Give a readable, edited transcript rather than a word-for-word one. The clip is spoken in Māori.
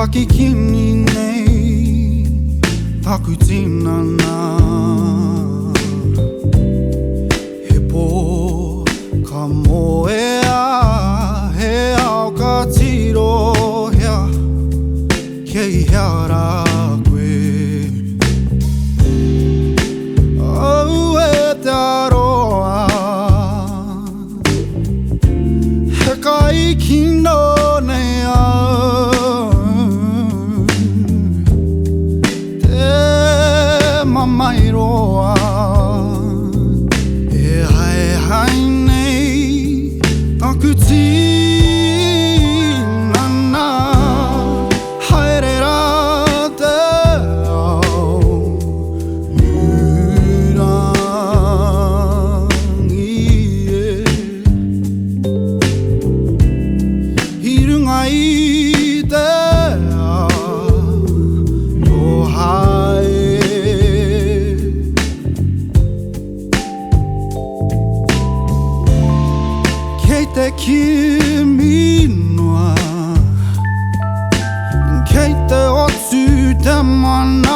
Pakikini nei pakutina na he po ka moea he ao ka tiro hea kei hea rā koe au e te aroa he kai kino nei mai roa e hai hai nei pakutina na haere rā te ao nurangi i runga i te te kimi noa kei te otu te mana